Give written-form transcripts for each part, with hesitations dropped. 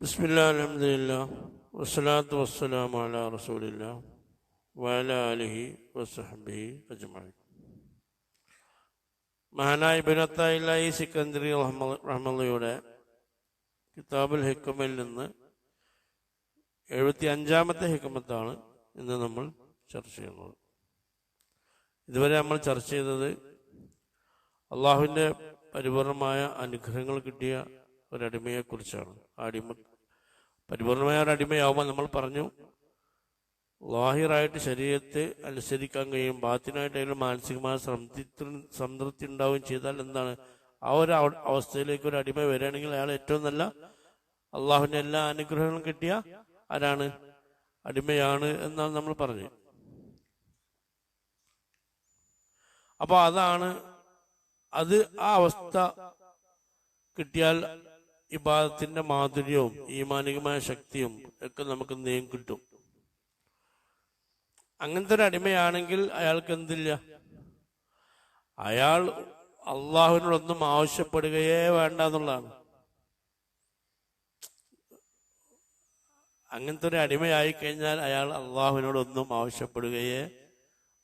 ബിസ്മില്ലാ അൽഹംദുലില്ലാ വസ്സലാത്തു വസ്സലാമു അലാ റസൂലില്ലാ വഅലാ ആലിഹി വസഹ്ബിഹി അജ്മഈൻ. മഹാനായ ഇബ്നു അത്താഇല്ലാഹി സിക്കന്ദരി റഹ്മത്തുള്ളാഹിയുടെ കിതാബുൽ ഹിക്മയിൽ നിന്ന് 75-ാമത്തെ ഹിക്മത്താണ് ഇന്ന് നമ്മൾ ചർച്ച ചെയ്യുന്നത്. ഇതുവരെ നമ്മൾ ചർച്ച ചെയ്തത് അള്ളാഹുവിൻ്റെ പരിപൂർണമായ അനുഗ്രഹങ്ങൾ കിട്ടിയ ഒരടിമയെക്കുറിച്ചാണ്. പരിപൂർണമായ ഒരടിമയാവുമ്പോൾ നമ്മൾ പറഞ്ഞു, ലാഹിറായിട്ട് ശരീരത്തെ അനുസരിക്കാൻ കഴിയും, ബാത്തിനായിട്ട് അതിൽ മാനസികമായ സംതൃപ്തി ഉണ്ടാവുകയും ചെയ്താൽ എന്താണ്, ആ ഒരു അവസ്ഥയിലേക്ക് ഒരു അടിമ വരികയാണെങ്കിൽ അയാൾ ഏറ്റവും നല്ല അള്ളാഹുവിൻ്റെ എല്ലാ അനുഗ്രഹങ്ങളും കിട്ടിയ ആരാണ്, അടിമയാണ് എന്നാണ് നമ്മൾ പറഞ്ഞു. അപ്പോൾ അത് ആ അവസ്ഥ കിട്ടിയാൽ ഇബാദത്തിന്റെ മാധുര്യവും ഈമാനികമായ ശക്തിയും ഒക്കെ നമുക്ക് എന്തെയും കിട്ടും. അങ്ങനത്തെ ഒരു അടിമയാണെങ്കിൽ അയാൾക്ക് എന്തില്ല, അയാൾ അള്ളാഹുവിനോടൊന്നും ആവശ്യപ്പെടുകയേ വേണ്ട എന്നുള്ളതാണ്. അങ്ങനത്തെ ഒരു അടിമയായി കഴിഞ്ഞാൽ അയാൾ അള്ളാഹുവിനോടൊന്നും ആവശ്യപ്പെടുകയേ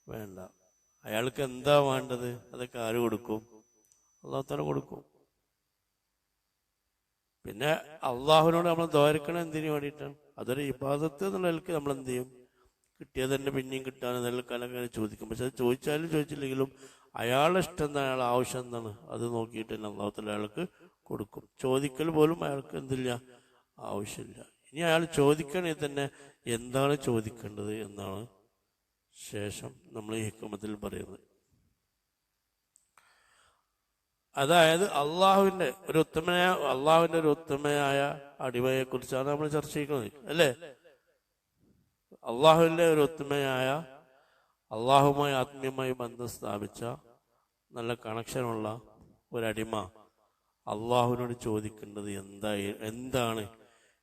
വേണ്ട. അയാൾക്ക് എന്താ വേണ്ടത് അതൊക്കെ ആര് കൊടുക്കും? അള്ളാഹു തആല കൊടുക്കും. പിന്നെ അള്ളാഹുവിനോട് നമ്മൾ ദ്വാരക്കണം എന്തിനു വേണ്ടിയിട്ടാണ്? അതൊരു ഇബാദത്ത് എന്നുള്ള നിലയ്ക്ക് നമ്മൾ എന്ത് ചെയ്യും, കിട്ടിയത് തന്നെ പിന്നെയും കിട്ടാൻ നിലക്കാലങ്ങനെ ചോദിക്കും. പക്ഷെ അത് ചോദിച്ചാലും ചോദിച്ചില്ലെങ്കിലും അയാളുടെ ഇഷ്ടം എന്താണ്, അയാളുടെ ആവശ്യം എന്താണ്, അത് നോക്കിയിട്ട് തന്നെ അള്ളാഹു തആല അയാൾക്ക് കൊടുക്കും. ചോദിക്കൽ പോലും അയാൾക്ക് എന്തില്ല, ആവശ്യമില്ല. ഇനി അയാൾ ചോദിക്കണമെങ്കിൽ തന്നെ എന്താണ് ചോദിക്കേണ്ടത് എന്നാണ് ശേഷം നമ്മൾ ഈ ഹിക്മത്തിൽ പറയുന്നത്. അതായത് അള്ളാഹുവിന്റെ ഒരു ഉത്തമയായ അടിമയെ കുറിച്ചാണ് നമ്മൾ ചർച്ച ചെയ്യുന്നത്, അല്ലേ? അള്ളാഹുവിന്റെ ഒരു ഉത്തമയായ, അള്ളാഹുമായി ആത്മീയമായി ബന്ധം സ്ഥാപിച്ച നല്ല കണക്ഷനുള്ള ഒരടിമ അള്ളാഹുവിനോട് ചോദിക്കേണ്ടത് എന്താണ്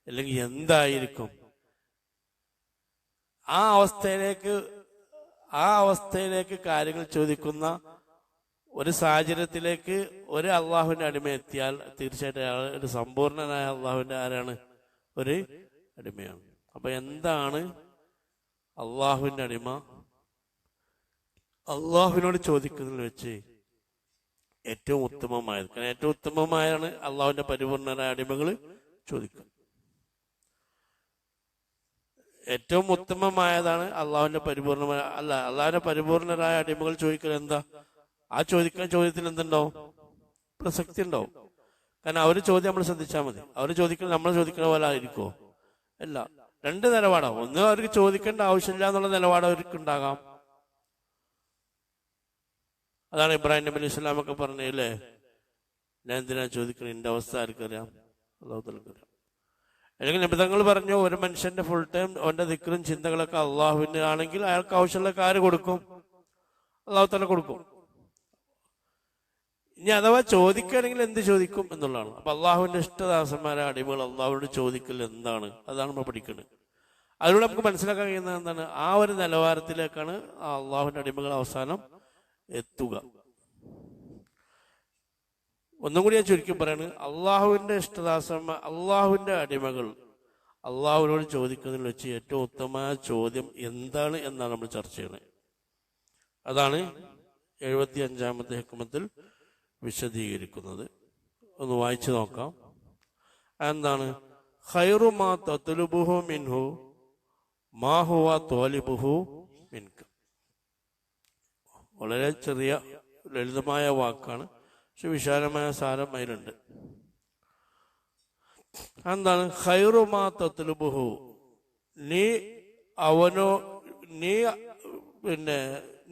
അല്ലെങ്കിൽ എന്തായിരിക്കും? ആ അവസ്ഥയിലേക്ക് കാര്യങ്ങൾ ചോദിക്കുന്ന ഒരു സാഹചര്യത്തിലേക്ക് ഒരു അള്ളാഹുവിന്റെ അടിമ എത്തിയാൽ തീർച്ചയായിട്ടും അയാൾ ഒരു സമ്പൂർണനായ അള്ളാഹുവിന്റെ ആരാണ്, ഒരു അടിമയാണ്. അപ്പൊ എന്താണ് അള്ളാഹുവിന്റെ അടിമ? അള്ളാഹുവിനോട് ചോദിക്കുന്നതിൽ വെച്ച് ഏറ്റവും ഉത്തമമായത്, കാരണം ഏറ്റവും ഉത്തമമായാണ് അള്ളാഹുവിന്റെ പരിപൂർണനായ അടിമകൾ ചോദിക്കുന്നത്. ഏറ്റവും ഉത്തമമായതാണ് അള്ളാഹുവിന്റെ അള്ളാഹുവിന്റെ പരിപൂർണരായ അടിമകൾ ചോദിക്കൽ എന്താ? ആ ചോദ്യത്തിൽ എന്തുണ്ടാവും? പ്രസക്തി ഉണ്ടാവും. കാരണം അവര് ചോദ്യം നമ്മൾ ശ്രദ്ധിച്ചാൽ മതി. അവർ ചോദിക്കുന്നത് നമ്മൾ ചോദിക്കുന്ന പോലെ ആയിരിക്കുമോ? അല്ല. രണ്ട് നിലപാടാവും. ഒന്ന്, അവർക്ക് ചോദിക്കേണ്ട ആവശ്യമില്ല എന്നുള്ള നിലപാട് അവർക്ക് ഉണ്ടാകാം. അതാണ് ഇബ്രാഹിം നബി അലൈഹി സ്വലാം ഒക്കെ പറഞ്ഞല്ലേ, ഞാൻ എന്തിനാ ചോദിക്കണം, എന്റെ അവസ്ഥ ആർക്കറിയാം? അല്ലാഹു തആലക്ക് അറിയാം. അല്ലെങ്കിൽ നിബിധങ്ങൾ പറഞ്ഞു, ഒരു മനുഷ്യന്റെ ഫുൾ ടൈം അവന്റെ ദിക്റും ചിന്തകളൊക്കെ അള്ളാഹുവിന് ആണെങ്കിൽ അയാൾക്ക് ആവശ്യമുള്ള കാര്യം കൊടുക്കും, അള്ളാഹു തആല കൊടുക്കും. ഇനി അഥവാ ചോദിക്കുകയാണെങ്കിൽ എന്ത് ചോദിക്കും എന്നുള്ളതാണ്. അപ്പൊ അള്ളാഹുവിന്റെ ഇഷ്ടദാസന്മാരായ അടിമകൾ അള്ളാഹുവിനോട് ചോദിക്കൽ എന്താണ്, അതാണ് നമ്മൾ പഠിക്കുന്നത്. അതിലൂടെ നമുക്ക് മനസ്സിലാക്കാൻ കഴിയുന്നത് എന്താണ്, ആ ഒരു നിലവാരത്തിലേക്കാണ് ആ അള്ളാഹുവിന്റെ അടിമകൾ അവസാനം എത്തുക. ഒന്നും കൂടി ഞാൻ ചുരുക്കി പറയാണ്, അള്ളാഹുവിന്റെ ഇഷ്ടദാസന്മാർ, അള്ളാഹുവിന്റെ അടിമകൾ അള്ളാഹുവിനോട് ചോദിക്കുന്നതിൽ വെച്ച് ഏറ്റവും ഉത്തമമായ ചോദ്യം എന്താണ് എന്നാണ് നമ്മൾ ചർച്ച ചെയ്യുന്നത്. അതാണ് 75-ാമത്തെ ഹിക്മത്തിൽ വിശദീകരിക്കുന്നത്. ഒന്ന് വായിച്ചു നോക്കാം. എന്താണ്? ഖൈറു മാ തത്ലുബുഹു മിൻഹു മാ ഹുവ ത്വാലിബുഹു മിൻക. വളരെ ചെറിയ ലളിതമായ വാക്കാണ്, പക്ഷെ വിശാലമായ സാരം അതിലുണ്ട്. എന്താണ്? ഖൈറു മാ തത്ലുബുഹു,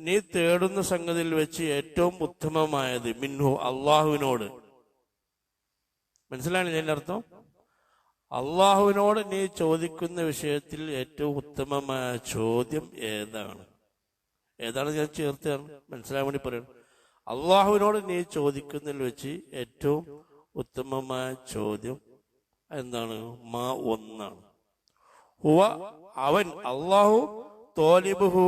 നീ തേടുന്ന സംഗതിയിൽ വെച്ച് ഏറ്റവും ഉത്തമമായത്, മിൻഹു അള്ളാഹുവിനോട്. മനസ്സിലായില്ലേ ഇതിന്റെ അർത്ഥം? അള്ളാഹുവിനോട് നീ ചോദിക്കുന്ന വിഷയത്തിൽ ഏറ്റവും ഉത്തമമായ ചോദ്യം ഏതാണ് ഞാൻ ചേർത്താണ് മനസ്സിലാൻ വേണ്ടി പറയുന്നത്. അള്ളാഹുവിനോട് നീ ചോദിക്കുന്നതിൽ വെച്ച് ഏറ്റവും ഉത്തമമായ ചോദ്യം എന്താണ്? മാ, ഒന്നാണ്. ഹുവ, അവൻ, അള്ളാഹു, തോലിബുഹു,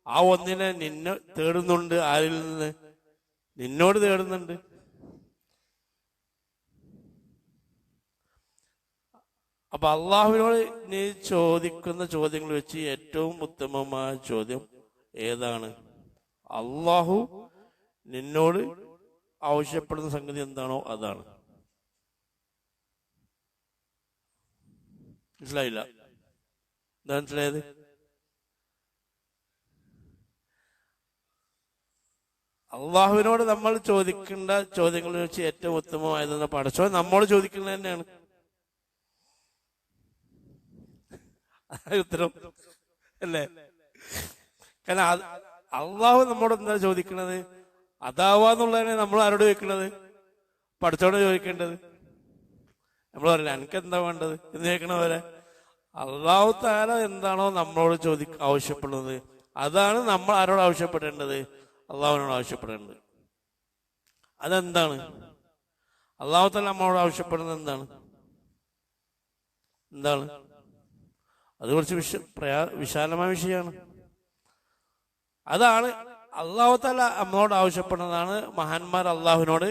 ആ ഒന്നിനെ നിന്നെ തേടുന്നുണ്ട്. ആരിൽ നിന്ന്? നിന്നോട് തേടുന്നുണ്ട്. അപ്പൊ അള്ളാഹുവിനോട് നീ ചോദിക്കുന്ന ചോദ്യങ്ങൾ വെച്ച് ഏറ്റവും ഉത്തമമായ ചോദ്യം ഏതാണ്? അള്ളാഹു നിന്നോട് ആവശ്യപ്പെടുന്ന സംഗതി എന്താണോ അതാണ്. മനസ്സിലായില്ല? എന്താ മനസ്സിലായത്? അള്ളാഹുവിനോട് നമ്മൾ ചോദിക്കേണ്ട ചോദ്യങ്ങൾ വെച്ച് ഏറ്റവും ഉത്തമമായതെന്ന് പഠിച്ചോ നമ്മോട് ചോദിക്കുന്നത് തന്നെയാണ് ഉത്തരം, അല്ലേ? കാരണം അള്ളാഹു നമ്മോട് എന്താ ചോദിക്കണത്? അതാവാന്നുള്ളതിനെ നമ്മൾ ആരോട് ചോദിക്കണത്? പഠിച്ചോട് ചോദിക്കേണ്ടത്. നമ്മൾ പറയില്ല എനിക്ക് എന്താ വേണ്ടത് എന്ന് ചോദിക്കണവരെ അള്ളാഹു താല എന്താണോ നമ്മളോട് ആവശ്യപ്പെടുന്നത് അതാണ് നമ്മൾ ആരോട് ആവശ്യപ്പെടേണ്ടത്? അള്ളാഹുവിനോട് ആവശ്യപ്പെടേണ്ടത്. അതെന്താണ്? അള്ളാഹു താല നമ്മളോട് ആവശ്യപ്പെടുന്നത് എന്താണ്? അത് കുറച്ച് വിശാലമായ വിഷയമാണ്. അതാണ് അള്ളാഹു താല നമ്മളോട് ആവശ്യപ്പെടുന്നതാണ് മഹാന്മാർ അള്ളാഹുവിനോട്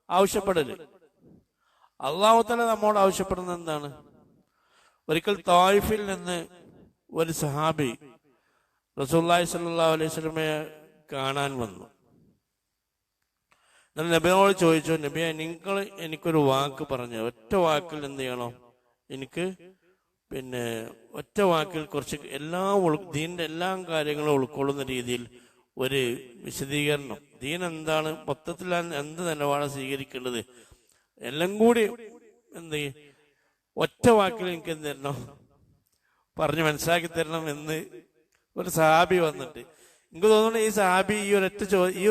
ആവശ്യപ്പെടല്. അള്ളാഹു താല നമ്മോട് ആവശ്യപ്പെടുന്നത് എന്താണ്? ഒരിക്കൽ തായിഫിൽ നിന്ന് ഒരു സഹാബി റസൂലുള്ളാഹി സ്വല്ലല്ലാഹു അലൈഹി വസല്ലമയെ കാണാൻ വന്നു. എന്നാൽ നബിയോട് ചോദിച്ചു, നബിയെ നിങ്ങൾ എനിക്കൊരു വാക്ക് പറഞ്ഞു, ഒറ്റ വാക്കിൽ എന്ത് ചെയ്യണം? എനിക്ക് ഒറ്റ വാക്കിൽ കുറച്ച് ദീനിന്റെ എല്ലാ കാര്യങ്ങളും ഉൾക്കൊള്ളുന്ന രീതിയിൽ ഒരു വിശദീകരണം, ദീൻ എന്താണ്, മൊത്തത്തിൽ എന്ത് നിലപാടാണ് സ്വീകരിക്കേണ്ടത്, എല്ലാം കൂടി ഒറ്റ വാക്കിൽ എനിക്ക് എന്ത് തരണം, പറഞ്ഞ് മനസ്സിലാക്കി തരണം എന്ന് ഒരു സഹാബി വന്നിട്ട്. എനിക്ക് തോന്നുന്നു ഈ സഹാബി ഈ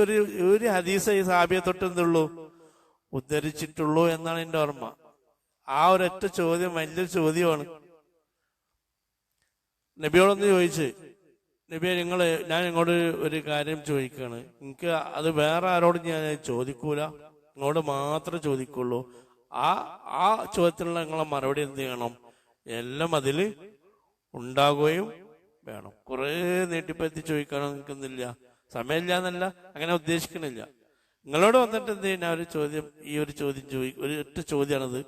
ഒരു ഹദീസ് ഈ സഹാബിയെ തൊട്ട് എന്തുള്ളൂ ഉദ്ധരിച്ചിട്ടുള്ളൂ എന്നാണ് എന്റെ ഓർമ്മ. ആ ഒരൊറ്റ ചോദ്യം വലിയൊരു ചോദ്യമാണ്. നബിയോടൊന്ന് ചോദിച്ച്, നബിയെ ഞാൻ ഇങ്ങോട്ട് ഒരു കാര്യം ചോദിക്കാണ്, എനിക്ക് അത് വേറെ ആരോടും ഞാൻ ചോദിക്കൂല, നിങ്ങളോട് മാത്രമേ ചോദിക്കുള്ളൂ. ആ ചോദ്യത്തിനുള്ള നിങ്ങളെ മറുപടി എന്ത് ചെയ്യണം? എല്ലാം അതിൽ ഉണ്ടാകുകയും വേണം. കുറെ നീട്ടിപ്പറ്റി ചോദിക്കാനോ നിൽക്കുന്നില്ല, സമയമില്ല എന്നല്ല, അങ്ങനെ ഉദ്ദേശിക്കണില്ല. നിങ്ങളോട് വന്നിട്ട് എന്ത് ചെയ്യുന്ന ഒരു ചോദ്യം, ഒരു ഒറ്റ ചോദ്യമാണത്.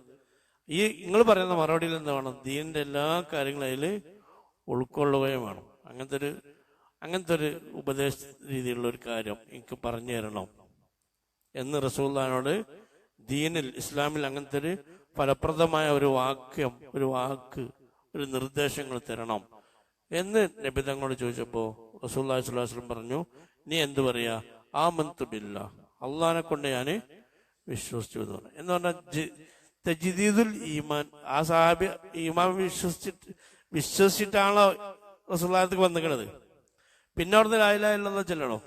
നിങ്ങൾ പറയുന്ന മറുപടിയിൽ എന്താ വേണം? ദീനിന്റെ എല്ലാ കാര്യങ്ങളും അതിൽ ഉൾക്കൊള്ളുകയും വേണം. അങ്ങനത്തെ ഒരു ഉപദേശ രീതിയിലുള്ള ഒരു കാര്യം എനിക്ക് പറഞ്ഞു തരണം എന്ന് റസൂലുള്ളാഹിനോട് ദീനിൽ ഇസ്ലാമിൽ അങ്ങനത്തെ ഒരു ഫലപ്രദമായ ഒരു വാക്ക് ഒരു നിർദ്ദേശങ്ങൾ തരണം എന്ന് നബി തങ്ങളോട് ചോദിച്ചപ്പോ റസൂലുള്ളാഹി സ്വല്ലല്ലാഹു അലൈഹി വസല്ലം പറഞ്ഞു, നീ എന്ത് പറയാ? ആമന്തു ബില്ലാഹ്, അള്ളാഹിനെ കൊണ്ട് ഞാൻ വിശ്വസിച്ചു എന്ന് പറഞ്ഞു. എന്ന് പറഞ്ഞാൽ തജ്ദീദുൽ ഈമാൻ. ആ സഹാബി ഈമാൻ വിശ്വസിച്ചിട്ടാണല്ലോ റസൂലുള്ളാഹിക്ക് വന്നിക്കണത്. പിന്നെ അവിടുന്ന് ലാ ഇലാഹ ഇല്ലല്ലാഹ് ചൊല്ലണോ?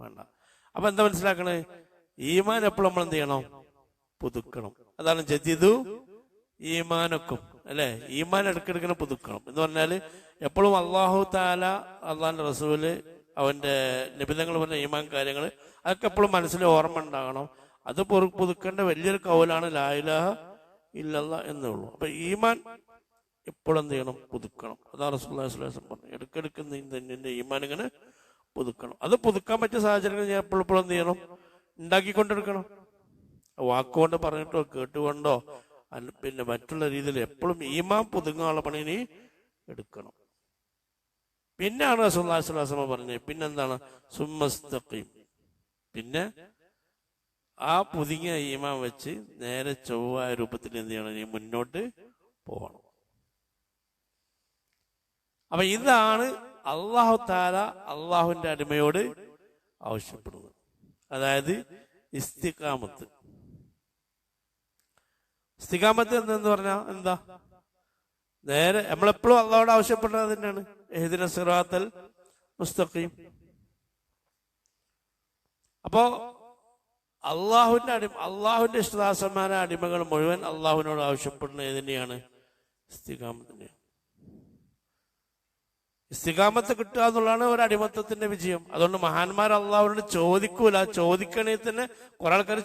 വേണ്ട. അപ്പൊ എന്താ മനസ്സിലാക്കണേ? ഈമാൻ എപ്പോഴും നമ്മൾ എന്ത് ചെയ്യണം? പുതുക്കണം. അതാണ് ജദീദു ഈമാനൊക്കും, അല്ലെ? ഈമാൻ ഇടയ്ക്കിടക്കിനെ പുതുക്കണം എന്ന് പറഞ്ഞാല് എപ്പോഴും അള്ളാഹു താല, അള്ളാഹിന്റെ റസൂല്, അവന്റെ നിബിധങ്ങൾ പറഞ്ഞ ഈമാൻ കാര്യങ്ങൾ അതൊക്കെ എപ്പോഴും മനസ്സിൽ ഓർമ്മ ഉണ്ടാകണം. അത് പുതുക്കേണ്ട വലിയൊരു കൗലാണ് ലാ ഇലാഹ ഇല്ലല്ലാഹ് എന്നുള്ളൂ. അപ്പൊ ഈമാൻ എപ്പോഴും എന്ത് ചെയ്യണം? പുതുക്കണം. അതാണ് റസൂലുള്ളാഹി സ്വല്ലല്ലാഹു അലൈഹി വസല്ലം പറഞ്ഞു, ഇടയ്ക്കിടയ്ക്ക് നിന്റെ ഈമാൻ ഇങ്ങനെ പുതുക്കണം. അത് പുതുക്കാൻ പറ്റിയ സാഹചര്യങ്ങൾ ഞാൻ എപ്പോഴും എന്ത് ചെയ്യണം? ഉണ്ടാക്കിക്കൊണ്ടെടുക്കണം. വാക്കുകൊണ്ട് പറഞ്ഞിട്ടോ കേട്ടുകൊണ്ടോ മറ്റുള്ള രീതിയിൽ എപ്പോഴും ഈമാൻ പുതുങ്ങാനുള്ള പണി നീ എടുക്കണം. പിന്നെയാണ് റസൂലുള്ളാഹി സ്വല്ലല്ലാഹു അലൈഹി വസല്ലം പറഞ്ഞത്, പിന്നെന്താണ്? സുമ്മസ്തഖീം. പിന്നെ ആ പുതുങ്ങിയ ഈമാൻ വെച്ച് നേരെ ചൊവ്വായ രൂപത്തിൽ എന്ത് ചെയ്യണം? നീ മുന്നോട്ട് പോകണം. അപ്പൊ ഇതാണ് അള്ളാഹു താല അള്ളാഹുവിന്റെ അടിമയോട് ആവശ്യപ്പെടുന്നത്. അതായത് ഇസ്തിഖാമത്ത്. ഇസ്തിഖാമത്ത് എന്ന് പറഞ്ഞാൽ എന്താ? നേരെ നമ്മളെപ്പോഴും അള്ളാഹോട് ആവശ്യപ്പെടുന്നത് തന്നെയാണ്, ഇഹ്ദിന സിറാത്തൽ മുസ്തഖീം. അപ്പോ അള്ളാഹുവിന്റെ ഇഷ്ടദാസന്മാരെ അടിമകൾ മുഴുവൻ അള്ളാഹുവിനോട് ആവശ്യപ്പെടുന്നത് ഏതിനെയാണ്? ഇസ്തിഖാമത്തിനെയാണ്. ഇസ്തിഖാമത്ത് കിട്ടുക എന്നുള്ളതാണ് ഒരു അടിമത്തത്തിന്റെ വിജയം. അതുകൊണ്ട് മഹാന്മാർ അള്ളാഹുവിനോട് ചോദിക്കൂല. ചോദിക്കണേ തന്നെ കുറെ ആൾക്കാർ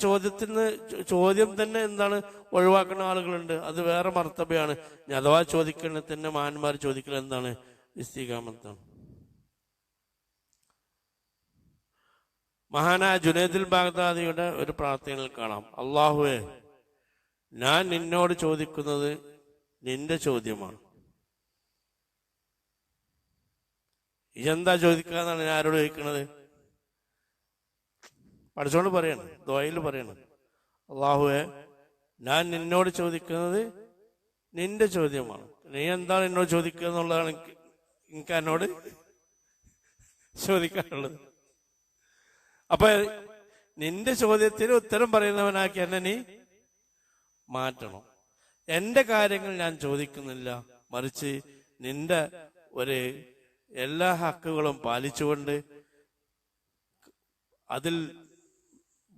ചോദ്യം തന്നെ എന്താണ് ഒഴിവാക്കുന്ന ആളുകളുണ്ട്. അത് വേറെ മർത്തബയാണ്. അഥവാ ചോദിക്കണേ തന്നെ മഹാന്മാർ ചോദിക്കുന്നത് എന്താണ്? ഇസ്തിഖാമത്താണ്. മഹാനായ ജുനൈദുൽ ബാഗ്ദാദിയുടെ ഒരു പ്രാർത്ഥനയിൽ കാണാം, അള്ളാഹുവേ, ഞാൻ നിന്നോട് ചോദിക്കുന്നത് നിന്റെ ചോദ്യമാണ്. ഇതെന്താ ചോദിക്കാന്നാണ് ഞാൻ ആരോട് ചോദിക്കണത്? പഠിച്ചോണ്ട് പറയണം, ദുആയിൽ പറയണം, അല്ലാഹുവേ ഞാൻ നിന്നോട് ചോദിക്കുന്നത് നിന്റെ ചോദ്യമാണ്. നീ എന്താണ് എന്നോട് ചോദിക്കുക എന്നുള്ളതാണ് എനിക്ക് എന്നോട് ചോദിക്കാനുള്ളത്. അപ്പൊ നിന്റെ ചോദ്യത്തിന് ഉത്തരം പറയുന്നവനാക്കി എന്നെ നീ മാറ്റണം. എന്റെ കാര്യങ്ങൾ ഞാൻ ചോദിക്കുന്നില്ല, മറിച്ച് നിന്റെ ഒരു എല്ലാ ഹക്കുകളും പാലിച്ചുകൊണ്ട് അതിൽ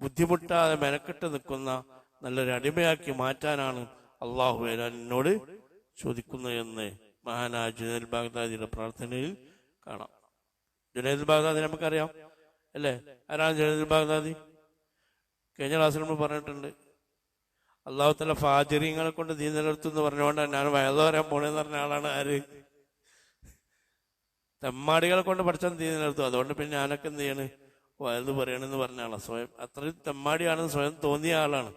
ബുദ്ധിമുട്ടാതെ മെനക്കെട്ട് നിൽക്കുന്ന നല്ലൊരു അടിമയാക്കി മാറ്റാനാണ് അള്ളാഹുവേ ഞാൻ എന്നോട് ചോദിക്കുന്നത് എന്ന് മഹാനായ ജുനൈദ് ബാഗ്ദാദിയുടെ പ്രാർത്ഥനയിൽ കാണാം. ജുനൈദ് ബാഗ്ദാദി നമുക്കറിയാം അല്ലേ? ആരാണ് ജുനൈദ് ബാഗ്ദാദി? കഴിഞ്ഞ ക്ലാസ്സിൽ നമ്മൾ പറഞ്ഞിട്ടുണ്ട്, അള്ളാഹു തആല ഫാജിറിങ്ങളെ കൊണ്ട് ദീൻ നിലനിർത്തും എന്ന് പറഞ്ഞുകൊണ്ടാണ് ഞാൻ വയലു പറയാൻ പോണെന്ന് പറഞ്ഞ ആളാണ് ആര്? തെമ്മാടികളെ കൊണ്ട് പഠിച്ചാൽ ദീൻ നിലനിർത്തും. അതുകൊണ്ട് പിന്നെ ഞാനൊക്കെ എന്ത് ചെയ്യണ്, വയലു പറയണെന്ന് പറഞ്ഞ ആളാണ്. സ്വയം അത്രയും തെമ്മാടിയാണെന്ന് സ്വയം തോന്നിയ ആളാണ്.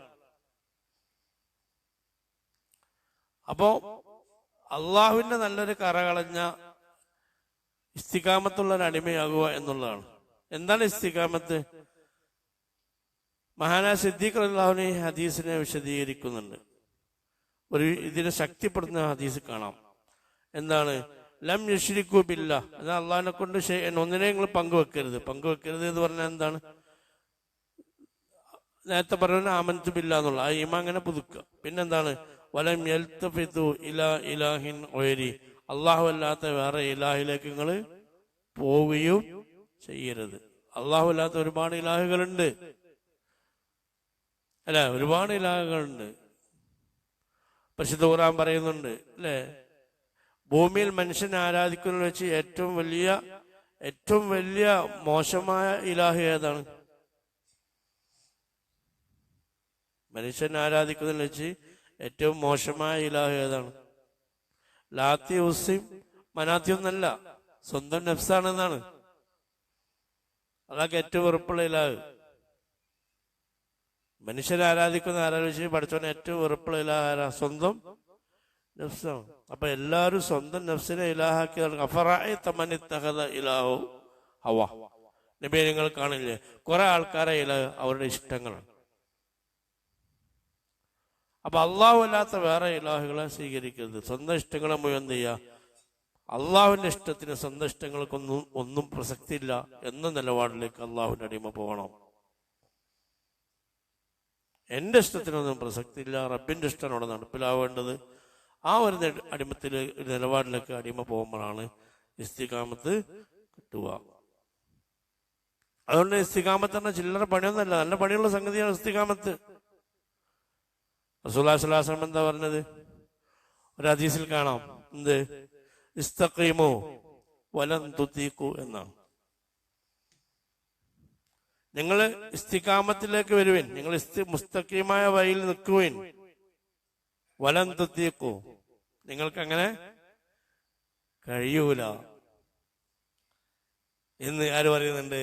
അപ്പോ അള്ളാഹുവിന്റെ നല്ലൊരു കറകളഞ്ഞ ഇസ്തിഖാമത്തുള്ള ഒരു അടിമയാകുക എന്നുള്ളതാണ്. എന്താണ് ഇസ്തിഖാമത്ത്? മഹാനായ സിദ്ദീഖ് റളിയല്ലാഹു ഈ ഹദീസിനെ വിശദീകരിക്കുന്നുണ്ട്. ഒരു ഇതിനെ ശക്തിപ്പെടുന്ന ഹദീസ് കാണാം. എന്താണ്? ലം യുശ്രിക്കു ബില്ലാഹ്, എന്നാൽ അള്ളാഹിനെ കൊണ്ട് ഒന്നിനെ നിങ്ങൾ പങ്കുവെക്കരുത്. പങ്കുവെക്കരുത് എന്ന് പറഞ്ഞാൽ എന്താണ്? നേരത്തെ പറഞ്ഞ ആമൻതു ബില്ലാഹ് എന്നുള്ള ആ ഈമാൻ അങ്ങനെ പുതുക്കുക. പിന്നെന്താണ്? വലം യൽതഫിതു ഇലാ ഇലാഹിൻ ഗൈരി, അള്ളാഹു അല്ലാത്ത വേറെ ഇലാഹിലേക്ക് നിങ്ങൾ പോവുകയും ചെയ്യരുത്. അള്ളാഹു അല്ലാത്ത ഒരുപാട് ഇലാഹുകളുണ്ട് അല്ലെ? ഒരുപാട് ഇലാഹുകളുണ്ട്. പരിശുദ്ധ ഖുർആൻ പറയുന്നുണ്ട് അല്ലെ? ഭൂമിയിൽ മനുഷ്യനെ ആരാധിക്കുന്നതിൽ വെച്ച് ഏറ്റവും വലിയ മോശമായ ഇലാഹ് ഏതാണ്? മനുഷ്യനെ ആരാധിക്കുന്നതിൽ വെച്ച് ഏറ്റവും മോശമായ ഇലാഹ് ഏതാണ്? ലാത്തി ഉസ്സിം മനാത്തി ഒന്നല്ല, സ്വന്തം നഫ്സാണെന്നാണ്. അതൊക്കെ ഏറ്റവും വെറുപ്പുള്ള ഇലാഹ്. മനുഷ്യരെ ആരാധിക്കുന്ന ആരാധിച്ച് പഠിച്ചവനെ ഏറ്റവും വെറുപ്പുള്ള ഇലാഹ് ആരാ? സ്വന്തം നഫ്സാണ്. അപ്പൊ എല്ലാവരും സ്വന്തം നഫ്സിനെ ഇലാഹാക്കി. ഇലാഹു ഹവ. നബി നിങ്ങൾ കാണില്ലേ, കുറെ ആൾക്കാരെ ഇലാഹ് അവരുടെ ഇഷ്ടങ്ങളാണ്. അപ്പൊ അള്ളാഹു അല്ലാത്ത വേറെ ഇലാഹുകളെ സ്വീകരിക്കരുത്. സ്വന്തം ഇഷ്ടങ്ങളെ മുഴുവൻ എന്ത് ചെയ്യുക? അള്ളാഹുവിന്റെ ഇഷ്ടത്തിന് സ്വന്തം ഇഷ്ടങ്ങൾക്കൊന്നും പ്രസക്തിയില്ല എന്ന നിലപാടിലേക്ക് അള്ളാഹുവിന്റെ അടിമ പോകണം. എന്റെ ഇഷ്ടത്തിനൊന്നും പ്രസക്തിയില്ല, റബ്ബിന്റെ ഇഷ്ടമാണ് നടപ്പിലാവേണ്ടത്. ആ ഒരു നിലപാടിലേക്ക് അടിമ പോകുമ്പോഴാണ് ഇസ്തിഖാമത്ത് കിട്ടുക. അതുകൊണ്ട് ഇസ്തിഖാമത്ത് പറഞ്ഞാൽ ചില്ലറ പണിയൊന്നല്ല, നല്ല പണിയുള്ള സംഗതിയാണ് ഇസ്തിഖാമത്ത്. റസൂലുള്ളാഹി സ്വല്ലല്ലാഹു അലൈഹി വസല്ലം എന്താ പറഞ്ഞത്? ഒരു ഹദീസിൽ കാണാം, എന്ത്? ഇസ്തഖീമു വലൻ തുതീഖു എന്നാണ്. നിങ്ങൾ ഇസ്തിഖാമത്തിലേക്ക് വരുവിൻ, നിങ്ങൾ മുസ്തഖീമായ വഴിയിൽ നിൽക്കുവിൻ. വലൻ തുതീഖു, നിങ്ങൾക്ക് അങ്ങനെ കഴിയൂല എന്ന് ആര് പറയുന്നുണ്ട്?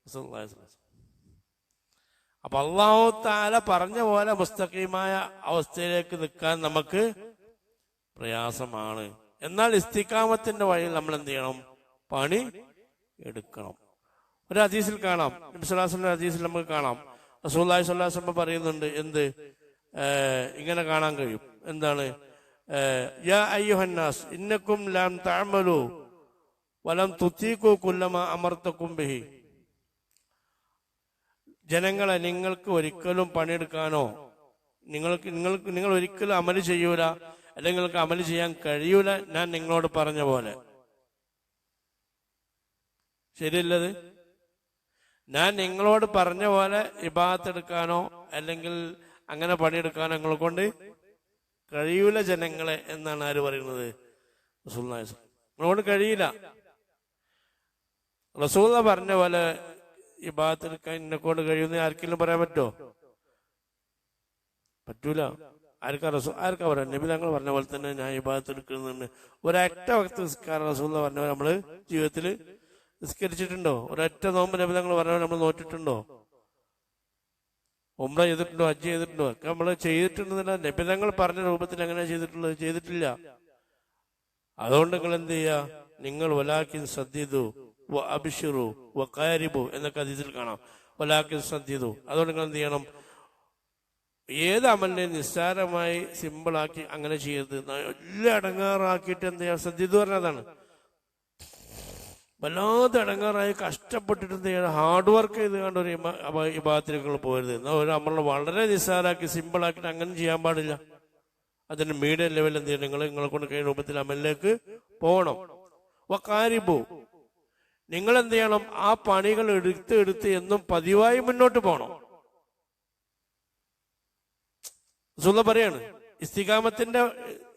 റസൂലുള്ളാഹി സ്വല്ലല്ലാഹു അലൈഹി വസല്ലം. അപ്പൊ അല്ലാഹു തആല പറഞ്ഞ പോലെ മുസ്തഖീമായ അവസ്ഥയിലേക്ക് നിൽക്കാൻ നമുക്ക് പ്രയാസമാണ്. എന്നാൽ ഇസ്തിഖാമത്തിന്റെ വഴിയിൽ നമ്മൾ എന്ത് ചെയ്യണം? പണി എടുക്കണം. ഒരു ഹദീസിൽ കാണാം, നബി സല്ലല്ലാഹു അലൈഹി വസല്ലം ഹദീസിൽ നമുക്ക് കാണാം, റസൂലുള്ളാഹി സ്വല്ലല്ലാഹു അലൈഹി വസല്ലം പറയുന്നുണ്ട്, എന്ത്? ഇങ്ങനെ കാണാൻ കഴിയും. എന്താണ്? യാ അയ്യുഹന്നാസ് ഇന്നക്കും ലം തഅമലു വലം തുതീഖു കുല്ലമാ അമർതകും ബിഹി. ജനങ്ങളെ, നിങ്ങൾക്ക് ഒരിക്കലും പണിയെടുക്കാനോ നിങ്ങൾ ഒരിക്കലും അമല് ചെയ്യൂല, അല്ലെങ്കിൽ നിങ്ങൾക്ക് അമല് ചെയ്യാൻ കഴിയൂല ഞാൻ നിങ്ങളോട് പറഞ്ഞ പോലെ. ശരിയല്ലത്? ഞാൻ നിങ്ങളോട് പറഞ്ഞ പോലെ ഇബാദത്ത് എടുക്കാനോ അല്ലെങ്കിൽ അങ്ങനെ പണിയെടുക്കാനോ നിങ്ങളെ കൊണ്ട് കഴിയൂല ജനങ്ങളെ എന്നാണ് ആര് പറയുന്നത്? റസൂലുള്ളാഹി സ്വല്ലല്ലാഹു അലൈഹി വസല്ലം. നിങ്ങളോട് കഴിയില്ല. റസൂല പറഞ്ഞ പോലെ ഇബാദത്ത് എടുക്കാൻ എന്നെക്കൊണ്ട് കഴിയുന്ന ആർക്കെങ്കിലും പറയാൻ പറ്റുമോ? പറ്റൂല. ആർക്കാ പറയാം? നബി തങ്ങൾ പറഞ്ഞ പോലെ തന്നെ ഞാൻ ഇബാദത്ത് എടുക്കുന്നുണ്ട്. ഒരൊറ്റ വക്ത് നിസ്കാരം റസൂല പറഞ്ഞ പോലെ നമ്മള് ജീവിതത്തിൽ നിസ്കരിച്ചിട്ടുണ്ടോ? ഒരൊറ്റ നോമ്പ് നബി തങ്ങൾ പറഞ്ഞ പോലെ നമ്മൾ നോറ്റിട്ടുണ്ടോ? ഉംറ ചെയ്തിട്ടുണ്ടോ, ഹജ്ജ് ചെയ്തിട്ടുണ്ടോ ഒക്കെ നമ്മൾ ചെയ്തിട്ടുണ്ടെന്നില്ല. നബിതങ്ങൾ പറഞ്ഞ രൂപത്തിൽ എങ്ങനെയാ ചെയ്തിട്ടുള്ളത്? ചെയ്തിട്ടില്ല. അതുകൊണ്ട് നിങ്ങൾ എന്ത് ചെയ്യുക? നിങ്ങൾ വലാക്കിൻ സദ്ദിദു വ അബ്ശിറു വ ഖാരിബു എന്നൊക്കെ ഹദീസിൽ കാണാം. വലാക്കിൻ സദ്ദിദു. അതുകൊണ്ട് നിങ്ങൾ എന്ത് ചെയ്യണം? ഏത് അമലിനെ നിസ്സാരമായി സിമ്പിളാക്കി അങ്ങനെ ചെയ്യരുത്. വലിയ അടങ്ങാറാക്കിയിട്ട് എന്ത് ചെയ്യാം? സദ്ദിദു പറഞ്ഞതാണ്. വല്ലാതെ അടങ്ങാറായി കഷ്ടപ്പെട്ടിട്ട് എന്ത് ചെയ്യണം? ഹാർഡ് വർക്ക് ചെയ്ത് കണ്ട ഒരു ഇബാദത്തിലേക്ക് പോകരുത്. എന്നാൽ ഒരു അമൽ വളരെ നിസ്സാരാക്കി സിമ്പിളാക്കിയിട്ട് അങ്ങനെ ചെയ്യാൻ പാടില്ല. അതിന് മീഡിയം ലെവലിൽ എന്ത് ചെയ്യണം? നിങ്ങളെ കൊണ്ട് കഴിയുന്ന രൂപത്തിൽ അമലിലേക്ക് പോകണം. വക്കാരിബു, നിങ്ങൾ എന്ത് ചെയ്യണം? ആ പണികൾ എടുത്ത് എന്നും പതിവായി മുന്നോട്ട് പോകണം. റസൂൽ പറയാണ്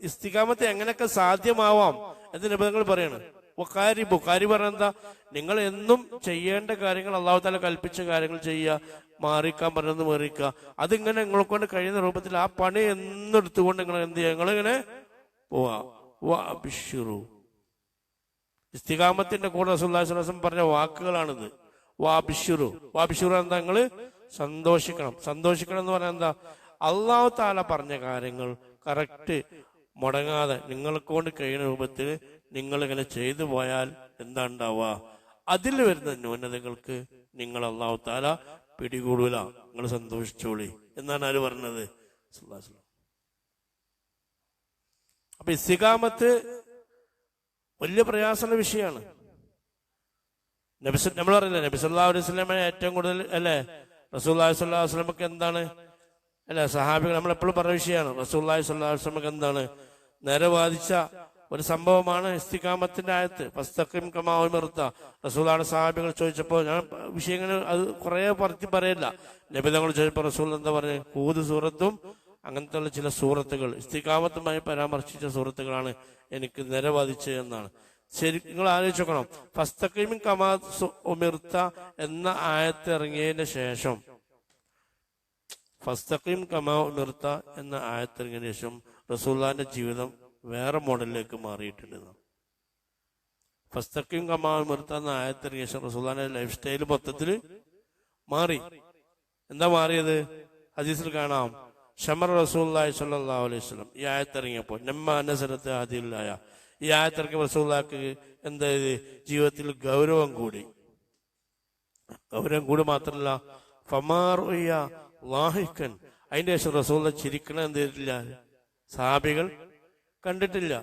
ഇസ്തിഖാമത്ത് എങ്ങനെയൊക്കെ സാധ്യമാവാം എന്ന് നിബന്ധകൾ പറയാണ്. വക്കാരിബു, കാരി പറഞ്ഞ എന്താ? നിങ്ങൾ എന്നും ചെയ്യേണ്ട കാര്യങ്ങൾ, അള്ളാഹു തആല കൽപ്പിച്ച കാര്യങ്ങൾ ചെയ്യുക, മാറിക്കാൻ പറഞ്ഞത് മാറിക്കുക. അതിങ്ങനെ നിങ്ങളെ കൊണ്ട് കഴിയുന്ന രൂപത്തിൽ ആ പണി എന്നും എടുത്തുകൊണ്ട് നിങ്ങൾ എന്ത് ചെയ്യുക? നിങ്ങളിങ്ങനെ പോവാ. വഅബ്ശിറു, ഇസ്തിഖാമത്തിന്റെ കൂടെ റസൂലുള്ളാഹി സ്വല്ലല്ലാഹു അലൈഹി വസല്ലം പറഞ്ഞ വാക്കുകളാണിത്. വഅബ്ശിറു, വഅബ്ശിറു എന്താ? നിങ്ങൾ സന്തോഷിക്കണം. സന്തോഷിക്കണം എന്ന് പറഞ്ഞാൽ എന്താ? അള്ളാഹു തആല പറഞ്ഞ കാര്യങ്ങൾ കറക്റ്റ് മുടങ്ങാതെ നിങ്ങളെ കൊണ്ട് കഴിയുന്ന രൂപത്തിൽ നിങ്ങൾ ഇങ്ങനെ ചെയ്തു പോയാൽ എന്താ ഉണ്ടാവുക? അതിൽ വരുന്ന ന്യൂനതകൾക്ക് നിങ്ങൾ അള്ളാഹു തആല പിടികൂടൂല. നിങ്ങൾ സന്തോഷിച്ചോളി എന്നാണ് ആര് പറഞ്ഞത്? അപ്പൊ ഇസ്തിഖാമത്ത് വലിയ പ്രയാസമുള്ള വിഷയമാണ്. നമ്മൾ പറഞ്ഞില്ലേ, നബി സല്ലല്ലാഹു അലൈഹി വസല്ലമയെ ഏറ്റവും കൂടുതൽ അല്ലെ റസൂലുള്ളാഹി സ്വല്ലല്ലാഹു അലൈഹി വസല്ലമക്ക് എന്താണ് അല്ലെ സഹാബികൾ നമ്മൾ എപ്പോഴും പറഞ്ഞ വിഷയമാണ്. റസൂലുള്ളാഹി സ്വല്ലല്ലാഹു അലൈഹി വസല്ലമക്ക് എന്താണ് നേരെ ബാധിച്ച ഒരു സംഭവമാണ് ഇസ്തിഖാമത്തിന്റെ ആയത്ത്. ഫസ്തഖിം കമാ ഉമിർത. റസൂലാണ് സഹാബികൾ ചോദിച്ചപ്പോൾ, ഞാൻ വിഷയങ്ങൾ അത് കുറെ പറയില്ല, നബി തങ്ങൾ ചോദിച്ചപ്പോൾ റസൂൽ എന്താ പറഞ്ഞത്? ഹൂദ് സൂറത്തും അങ്ങനത്തെ ഉള്ള ചില സൂറത്തുകൾ ഇസ്തിഖാമത്തുമായി പരാമർശിച്ച സൂറത്തുകളാണ് എനിക്ക് നിരവാദിച്ചത് എന്നാണ്. ശരി, നിങ്ങൾ ആലോചിച്ച് നോക്കണം. ഫസ്തഖിം കമാ ഉമിർത എന്ന ആയത്ത് ഇറങ്ങിയതിന് ശേഷം, ഫസ്തഖിം കമാ ഉമിർത എന്ന ആയത്ത് ഇറങ്ങിയതിനു ശേഷം റസൂലുള്ളാഹിന്റെ ജീവിതം വേറെ മോഡലിലേക്ക് മാറിയിട്ടുണ്ട്. ഫസ്തഖിം കമാ ഉമിർത എന്ന ആയത്ത് ഇറങ്ങിയ ശേഷം റസൂലുള്ളാഹിന്റെ ലൈഫ് സ്റ്റൈൽ മൊത്തത്തിൽ മാറി. എന്താ മാറിയത്? ഹദീസിൽ കാണാം, ഷമർ റസൂലുള്ളാഹി സ്വല്ലല്ലാഹു അലൈഹി വസല്ലം. ഈ ആയത്ത് ഇറങ്ങിയപ്പോൾ നമ്മ നസറത്ത് ഹദീലായ ഈ ആയത്ത് ഇറങ്ങിയ റസൂലുള്ളാഹിക്ക് എന്താ ജീവിതത്തിൽ ഗൗരവം കൂടി. ഗൗരവം കൂടി മാത്രമല്ല, ഫമാറുയ ലാഹിക്കൻ, അതിന്റെ ശേഷം റസൂലുള്ളാഹി ചിരിക്കണ എന്ത് ചെയ്തിട്ടില്ല? സഹാബികൾ കണ്ടിട്ടില്ല.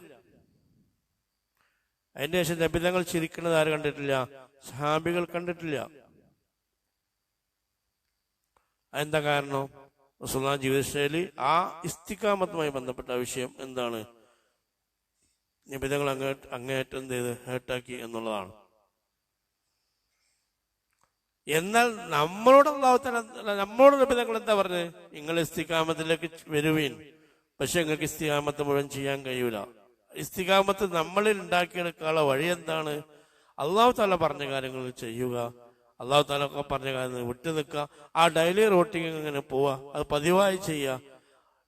അതിന്റെ ശേഷം നബി തങ്ങൾ ചിരിക്കുന്നത് ആര് കണ്ടിട്ടില്ല? സഹാബികൾ കണ്ടിട്ടില്ല. എന്താ കാരണം? റസൂലുള്ളാഹി ജീവിതശൈലി ആ ഇസ്തിഖാമത്തുമായി ബന്ധപ്പെട്ട വിഷയം എന്താണ്? നബി തങ്ങൾ അങ്ങേയറ്റം എന്ത് ചെയ്ത് ഹേർട്ടാക്കി എന്നുള്ളതാണ്. എന്നാൽ നമ്മളോട് നമ്മളോട് നബി തങ്ങൾ എന്താ പറഞ്ഞത്? നിങ്ങൾ ഇസ്തിഖാമത്തിലേക്ക് വരുവീൻ, പക്ഷെ നിങ്ങൾക്ക് ഇസ്തിഖാമത്ത് മുഴുവൻ ചെയ്യാൻ കഴിയൂല. ഇസ്തിഖാമത്ത് നമ്മളിൽ ഉണ്ടാക്കിയെടുക്കാനുള്ള വഴി എന്താണ്? അള്ളാഹു തആല പറഞ്ഞ കാര്യങ്ങൾ ചെയ്യുക, അള്ളാഹു തആല പറഞ്ഞ കാര്യങ്ങൾ വിട്ടു നിൽക്കുക, ആ ഡെയിലി റൂട്ടീൻ ഇങ്ങനെ പോവുക, അത് പതിവായി ചെയ്യുക.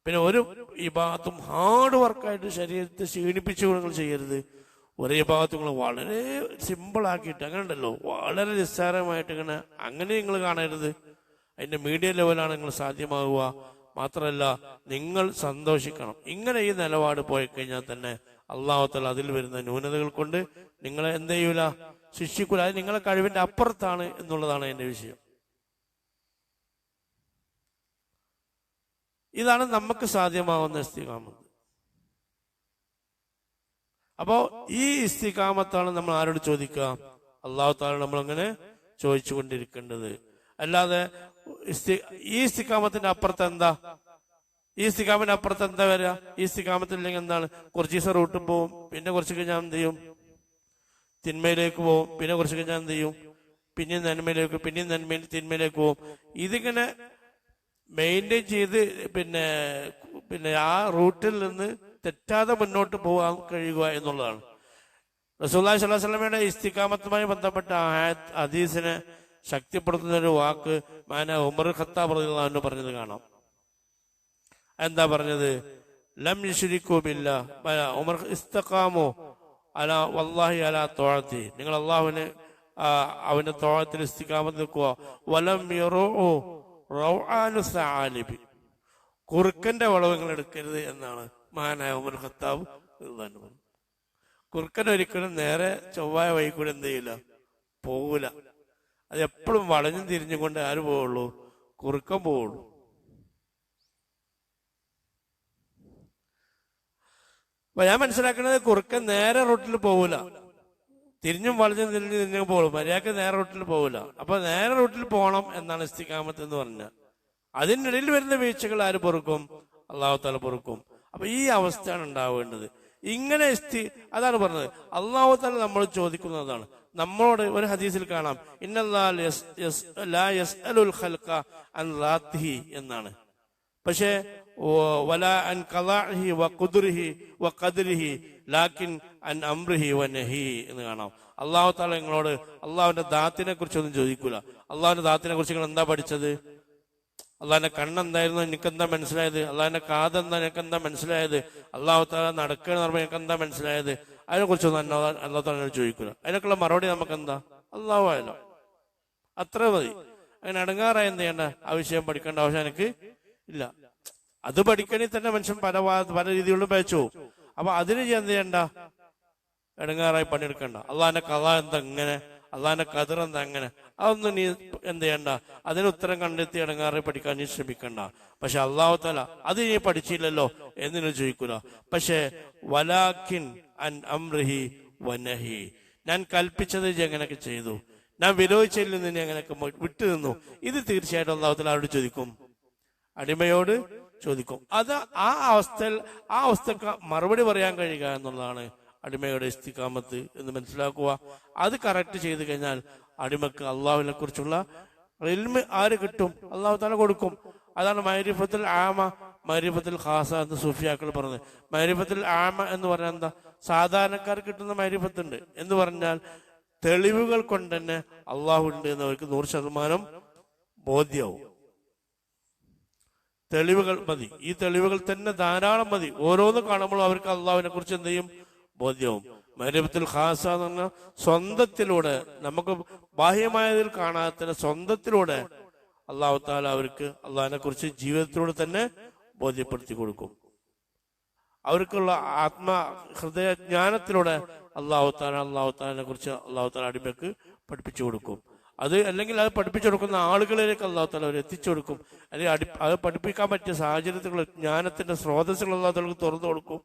പിന്നെ ഒരു ഇബാദത്തും ഹാർഡ് വർക്കായിട്ട് ശരീരത്തെ ക്ഷീണിപ്പിച്ചു നിങ്ങൾ ചെയ്യരുത്. ഒരേ ഭാഗത്ത് നിങ്ങൾ വളരെ സിമ്പിളാക്കിയിട്ട് അങ്ങനെ ഉണ്ടല്ലോ, വളരെ നിസ്സാരമായിട്ട് ഇങ്ങനെ അങ്ങനെ നിങ്ങൾ കാണരുത്. അതിന്റെ മീഡിയം ലെവലാണ് നിങ്ങൾ സാധ്യമാകുക. മാത്രമല്ല, നിങ്ങൾ സന്തോഷിക്കണം. ഇങ്ങനെ ഈ നിലപാട് പോയി കഴിഞ്ഞാൽ തന്നെ അള്ളാഹു തആല അതിൽ വരുന്ന ന്യൂനതകൾ കൊണ്ട് നിങ്ങളെ എന്ത് ചെയ്യൂല? ശിക്ഷിക്കൂല. അത് നിങ്ങളെ കഴിവിന്റെ അപ്പുറത്താണ് എന്നുള്ളതാണ് എന്റെ വിഷയം. ഇതാണ് നമുക്ക് സാധ്യമാവുന്ന ഇസ്തിഖാമത്ത്. അപ്പോ ഈ ഇസ്തിഖാമത്താണ് നമ്മൾ ആരോട് ചോദിക്കുക? അള്ളാഹു തആല നമ്മളങ്ങനെ ചോദിച്ചു കൊണ്ടിരിക്കേണ്ടത്. അല്ലാതെ ഈ ഇസ്തിഖാമത്തിന്റെ അപ്പുറത്ത് എന്താ? ഈ ഇസ്തിഖാമത്തിന്റെ അപ്പുറത്ത് എന്താ വരിക? ഈ ഇസ്തിഖാമത്തില്ലെങ്കിൽ എന്താണ്? കുറച്ച് ദിവസം റൂട്ടും പോവും, പിന്നെ കുറച്ച് കഴിഞ്ഞാൽ എന്ത് ചെയ്യും? തിന്മയിലേക്ക് പോവും, പിന്നെ കുറച്ച് കഴിഞ്ഞാൽ എന്ത് ചെയ്യും? പിന്നെയും നന്മയിലേക്ക്, പിന്നെയും തിന്മയിലേക്ക് പോവും. ഇതിങ്ങനെ മെയിൻറ്റെയിൻ ചെയ്ത് പിന്നെ ആ റൂട്ടിൽ നിന്ന് തെറ്റാതെ മുന്നോട്ട് പോകാൻ കഴിയുക എന്നുള്ളതാണ്. റസൂലുള്ളാഹി സ്വല്ലല്ലാഹു അലൈഹി വസല്ലമയുടെ ഇസ്തിഖാമത്തുമായി ബന്ധപ്പെട്ട ഹദീസിനെ ശക്തിപ്പെടുത്തുന്ന ഒരു വാക്ക് ഉമർ ഖത്താബ് റളിയല്ലാഹു അൻഹു പറഞ്ഞത് കാണാം. എന്താ പറഞ്ഞത്? ലം യുശ്രികൂ ബില്ലാഹ് ഉമർ ഇസ്തഖാമു അലാ വല്ലാഹി അലാ ത്വാഅതി. നിങ്ങൾ അല്ലാഹുവിനെ അവന്റെ ത്വാഅത്തിൽ ഇസ്തിഖാമത്ത് നിൽക്കുക. വലം യറൂ റൗആനു സആലിബി, കുറുക്കന്റെ വളവുകൾ എടുക്കരുത് എന്നാണ് മഹാനായ ഉമർ ഖത്താബ് റളിയല്ലാഹു അൻഹു. കുറുക്കൻ ഒരിക്കലും നേരെ ചൊവ്വായ വഴി കൂടെ എന്ത് ചെയ്യില്ല, പോകൂല. അത് എപ്പോഴും വളഞ്ഞും തിരിഞ്ഞും കൊണ്ട് ആര് പോവുള്ളൂ, കുറുക്കൻ പോവുള്ളൂ. അപ്പൊ ഞാൻ മനസ്സിലാക്കുന്നത് കുറുക്കൻ നേരെ റൂട്ടിൽ പോകൂല, തിരിഞ്ഞും വളഞ്ഞും തിരിഞ്ഞും പോകും, മര്യാദക്ക് നേരെ റൂട്ടിൽ പോകൂല. അപ്പൊ നേരെ റൂട്ടിൽ പോകണം എന്നാണ് ഇസ്തിഖാമത്ത് എന്ന് പറഞ്ഞാൽ. അതിനിടയിൽ വരുന്ന വീഴ്ചകൾ ആര് പൊറുക്കും, അള്ളാഹു തആല പൊറുക്കും. അപ്പൊ ഈ അവസ്ഥയാണ് ഉണ്ടാവേണ്ടത്. ഇങ്ങനെ അതാണ് പറഞ്ഞത്. അള്ളാഹു തആല നമ്മൾ ചോദിക്കുന്നതാണ്. നമ്മളോട് ഒരു ഹദീസിൽ കാണാം, ഇന്നല്ലാഹ ലാ യസ്അലുൽ ഖൽഖ അൻ റാത്തിഹി എന്നാണ്. പക്ഷേ വലാ അൻ ഖളാഇഹി വഖുദ്രിഹി വഖദ്രിഹി ലാകിൻ അൻ അംറിഹി വനഹി എന്ന് കാണാം. അള്ളാഹു തആല നിങ്ങളോട് അള്ളാഹുവിന്റെ ദാത്തിനെ കുറിച്ചൊന്നും ചോദിക്കൂല. അള്ളാഹുവിന്റെ ദാത്തിനെ കുറിച്ച് നിങ്ങൾ എന്താ പഠിച്ചത്? അള്ളാഹിന്റെ കണ്ണെന്തായിരുന്നു, എനിക്കെന്താ മനസ്സിലായത്? അള്ളാഹിന്റെ കാതെന്താ, എനിക്കെന്താ മനസ്സിലായത്? അള്ളാഹു തആല നടക്കുകയെന്ന് പറയുമ്പോൾ എനിക്കെന്താ മനസ്സിലായത്? അതിനെ കുറിച്ചൊന്നും അള്ളാഹു തആല ചോദിക്കൂല. അതിനൊക്കെയുള്ള മറുപടി നമുക്കെന്താ, അള്ളാഹു ആയാലോ, അത്ര മതി. അങ്ങനെ അടങ്ങാറായി എന്ത് ചെയ്യേണ്ട, ആ വിഷയം പഠിക്കേണ്ട ആവശ്യം എനിക്ക് ഇല്ല. അത് പഠിക്കണേ തന്നെ മനുഷ്യൻ പല രീതികളിലും പഠിച്ചു. അപ്പൊ അതിന് എന്ത് ചെയ്യണ്ട, ഇടങ്ങാറായി പണിയെടുക്കണ്ട. അള്ളാഹിന്റെ കഥ എന്താ ഇങ്ങനെ, അള്ളാഹിന്റെ ഖദർ എന്താ അങ്ങനെ, അതൊന്നും നീ എന്ത് ചെയ്യണ്ട, അതിന് ഉത്തരം കണ്ടെത്തി ഇടങ്ങാറായി പഠിക്കാൻ നീ ശ്രമിക്കണ്ട. പക്ഷെ അള്ളാഹു തആല അത് നീ പഠിച്ചില്ലല്ലോ എന്ന് ചോദിക്കൂല. പക്ഷെ വലാകിൻ അൻ അംറിഹി വനഹി, ഞാൻ കൽപ്പിച്ചത് എങ്ങനെയൊക്കെ ചെയ്തു, ഞാൻ വിരോധിച്ചതിൽ നിന്ന് നീ എങ്ങനെയൊക്കെ വിട്ടു നിന്നു, ഇത് തീർച്ചയായിട്ടും അള്ളാഹു തആല ആരോട് ചോദിക്കും, അടിമയോട് ചോദിക്കും. അത് ആ അവസ്ഥക്ക് മറുപടി പറയാൻ കഴിയുക എന്നുള്ളതാണ് അടിമയുടെ ഇസ്തിഖാമത്ത് എന്ന് മനസ്സിലാക്കുക. അത് കറക്റ്റ് ചെയ്ത് കഴിഞ്ഞാൽ അടിമക്ക് അള്ളാഹുവിനെ കുറിച്ചുള്ള ഇൽമ് ആര് കിട്ടും, അള്ളാഹു തആല കൊടുക്കും. അതാണ് മഅരിഫത്തുൽ ആമ മഅരിഫത്തുൽ ഖാസ എന്ന് സൂഫിയാക്കൾ പറഞ്ഞത്. മഅരിഫത്തുൽ ആമ എന്ന് പറഞ്ഞാൽ എന്താ, സാധാരണക്കാർക്ക് കിട്ടുന്ന മഅരിഫത്തുണ്ട് എന്ന് പറഞ്ഞാൽ തെളിവുകൾ കൊണ്ട് തന്നെ അള്ളാഹു ഉണ്ട് എന്ന് അവർക്ക് 100% ബോധ്യവും. തെളിവുകൾ മതി, ഈ തെളിവുകൾ തന്നെ ധാരാളം മതി. ഓരോന്ന് കാണുമ്പോൾ അവർക്ക് അള്ളാഹുവിനെ കുറിച്ച് എന്ത് ചെയ്യും, ബോധ്യവും. മഅരിഫത്തുൽ ഖാസ എന്ന് പറഞ്ഞാൽ സ്വന്തത്തിലൂടെ, നമുക്ക് ബാഹ്യമായതിൽ കാണാത്ത സ്വന്തത്തിലൂടെ അള്ളാഹു തആല അവർക്ക് അള്ളാഹിനെ കുറിച്ച് ജീവിതത്തിലൂടെ തന്നെ ബോധ്യപ്പെടുത്തി കൊടുക്കും. അവർക്കുള്ള ഹൃദയ ജ്ഞാനത്തിലൂടെ അള്ളാഹു തആലയെ കുറിച്ച് അള്ളാഹു തആല അടിമക്ക് പഠിപ്പിച്ചു കൊടുക്കും. അല്ലെങ്കിൽ അത് പഠിപ്പിച്ചു കൊടുക്കുന്ന ആളുകളിലേക്ക് അള്ളാഹു തആല അവർ എത്തിച്ചു കൊടുക്കും. അല്ലെങ്കിൽ അത് പഠിപ്പിക്കാൻ പറ്റിയ സാഹചര്യത്തിൽ ജ്ഞാനത്തിന്റെ സ്രോതസ്സുകൾ അള്ളാഹു തആല തുറന്നു കൊടുക്കും.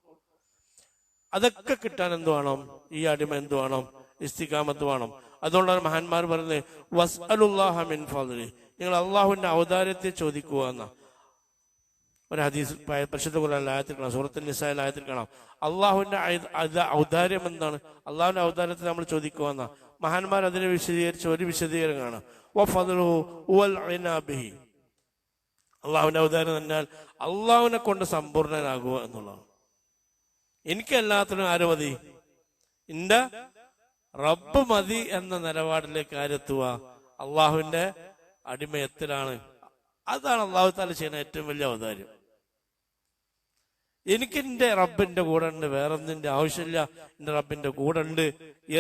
അതൊക്കെ കിട്ടാൻ എന്ത് വേണം, ഈ അടിമ എന്ത് വേണം, ഇസ്തിഖാമത്ത് വേണം. അതുകൊണ്ടാണ് മഹാന്മാർ പറയുന്നത് വസ്അലുല്ലാഹ മിൻ ഫദ്ലി, നിങ്ങൾ അള്ളാഹുവിന്റെ ഔദാര്യത്തെ ചോദിക്കുക എന്ന ഒരു ഹദീസ് പരിശുദ്ധ ഖുർആനിലെ ആയത്തിൽ കാണാം, സൂറത്തുൽ നിസായിലെ ആയത്തിൽ കാണാം. അള്ളാഹുവിന്റെ ഔദാര്യം എന്താണ്, അള്ളാഹുവിന്റെ ഔദാര്യത്തെ നമ്മൾ ചോദിക്കുക എന്ന. മഹാന്മാർ അതിനെ വിശദീകരിച്ച ഒരു വിശദീകരണം കാണാം, വഫദ്ലുഹു വൽ ഇനാ ബിഹി, അള്ളാഹുവിന്റെ ഔദാര്യം എന്നാൽ അള്ളാഹുവിനെ കൊണ്ട് സമ്പൂർണനാകുക എന്നുള്ളതാണ്. എനിക്ക് എല്ലാത്തിനും ആര് മതി, എന്റെ റബ്ബ് മതി എന്ന നിലപാടിലേക്ക് ആരെത്തുക, അള്ളാഹുവിന്റെ അടിമയത്തിലാണ്. അതാണ് അള്ളാഹു തആല ചെയ്യുന്ന ഏറ്റവും വലിയ ഔദാര്യം. എനിക്ക് എന്റെ റബ്ബിന്റെ കൂടെ ഉണ്ട്, വേറൊന്നിന്റെ ആവശ്യമില്ല, എന്റെ റബ്ബിന്റെ കൂടെ ഉണ്ട്